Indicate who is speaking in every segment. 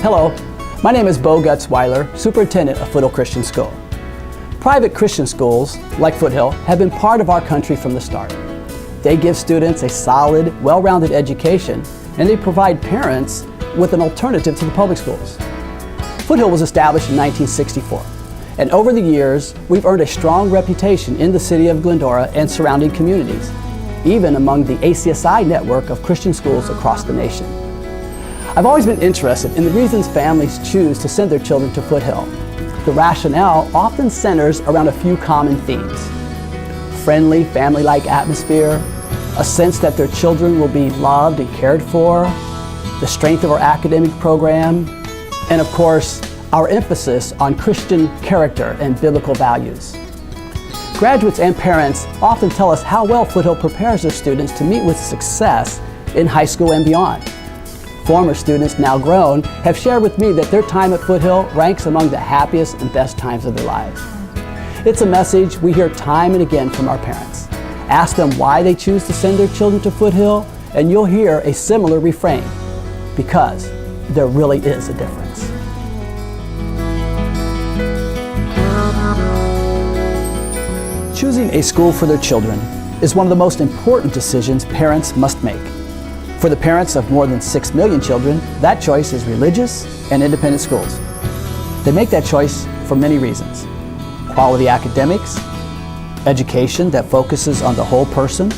Speaker 1: Hello, my name is Bo Gutzweiler, Superintendent of Foothill Christian School. Private Christian schools, like Foothill, have been part of our country from the start. They give students a solid, well-rounded education, and they provide parents with an alternative to the public schools. Foothill was established in 1964, and over the years, we've earned a strong reputation in the city of Glendora and surrounding communities, even among the ACSI network of Christian schools across the nation. I've always been interested in the reasons families choose to send their children to Foothill. The rationale often centers around a few common themes: friendly, family-like atmosphere, a sense that their children will be loved and cared for, the strength of our academic program, and of course, our emphasis on Christian character and biblical values. Graduates and parents often tell us how well Foothill prepares their students to meet with success in high school and beyond. Former students, now grown, have shared with me that their time at Foothill ranks among the happiest and best times of their lives. It's a message we hear time and again from our parents. Ask them why they choose to send their children to Foothill, and you'll hear a similar refrain: because there really is a difference. Choosing a school for their children is one of the most important decisions parents must make. For the parents of more than 6 million children, that choice is religious and independent schools. They make that choice for many reasons: quality academics, education that focuses on the whole person,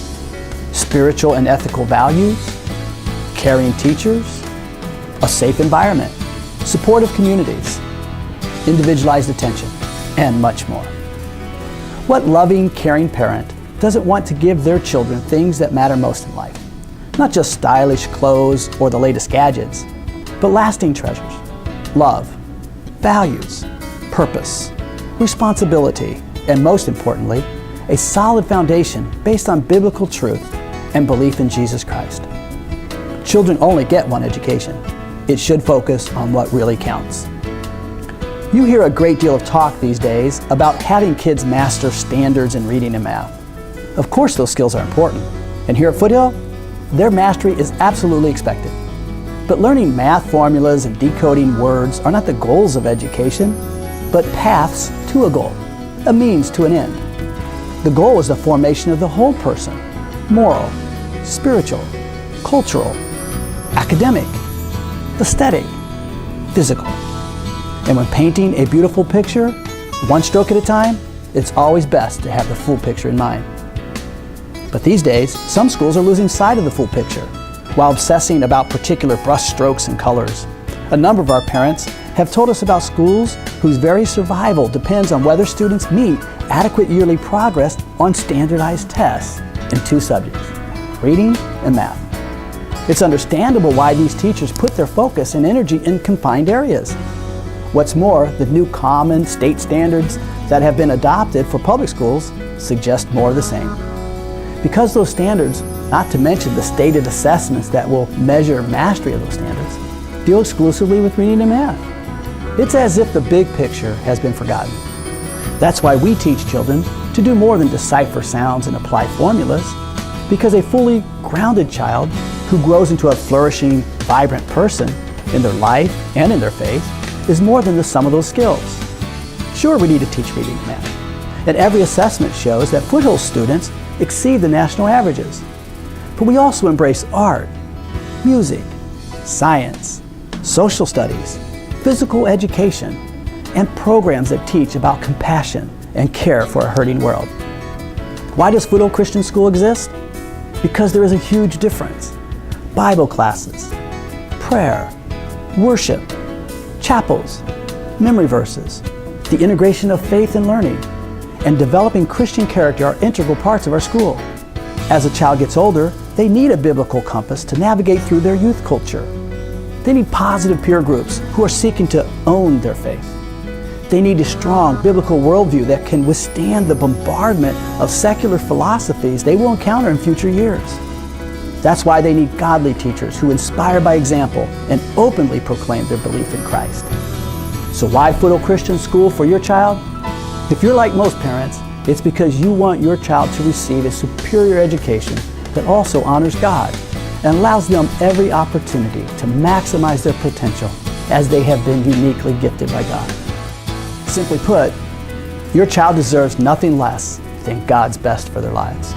Speaker 1: spiritual and ethical values, caring teachers, a safe environment, supportive communities, individualized attention, and much more. What loving, caring parent doesn't want to give their children things that matter most in life? Not just stylish clothes or the latest gadgets, but lasting treasures: love, values, purpose, responsibility, and most importantly, a solid foundation based on biblical truth and belief in Jesus Christ. Children only get one education. It should focus on what really counts. You hear a great deal of talk these days about having kids master standards in reading and math. Of course those skills are important, and here at Foothill, their mastery is absolutely expected. But learning math formulas and decoding words are not the goals of education, but paths to a goal, a means to an end. The goal is the formation of the whole person: moral, spiritual, cultural, academic, aesthetic, physical. And when painting a beautiful picture, one stroke at a time, it's always best to have the full picture in mind. But these days, some schools are losing sight of the full picture while obsessing about particular brush strokes and colors. A number of our parents have told us about schools whose very survival depends on whether students meet adequate yearly progress on standardized tests in 2 subjects: reading and math. It's understandable why these teachers put their focus and energy in confined areas. What's more, the new common state standards that have been adopted for public schools suggest more of the same. Because those standards, not to mention the stated assessments that will measure mastery of those standards, deal exclusively with reading and math. It's as if the big picture has been forgotten. That's why we teach children to do more than decipher sounds and apply formulas, because a fully grounded child who grows into a flourishing, vibrant person in their life and in their faith is more than the sum of those skills. Sure, we need to teach reading and math, and every assessment shows that Foothill students exceed the national averages. But we also embrace art, music, science, social studies, physical education, and programs that teach about compassion and care for a hurting world. Why does Foothill Christian School exist? Because there is a huge difference. Bible classes, prayer, worship, chapels, memory verses, the integration of faith and learning, and developing Christian character are integral parts of our school. As a child gets older, they need a biblical compass to navigate through their youth culture. They need positive peer groups who are seeking to own their faith. They need a strong biblical worldview that can withstand the bombardment of secular philosophies they will encounter in future years. That's why they need godly teachers who inspire by example and openly proclaim their belief in Christ. So why Foothill Christian School for your child? If you're like most parents, it's because you want your child to receive a superior education that also honors God and allows them every opportunity to maximize their potential as they have been uniquely gifted by God. Simply put, your child deserves nothing less than God's best for their lives.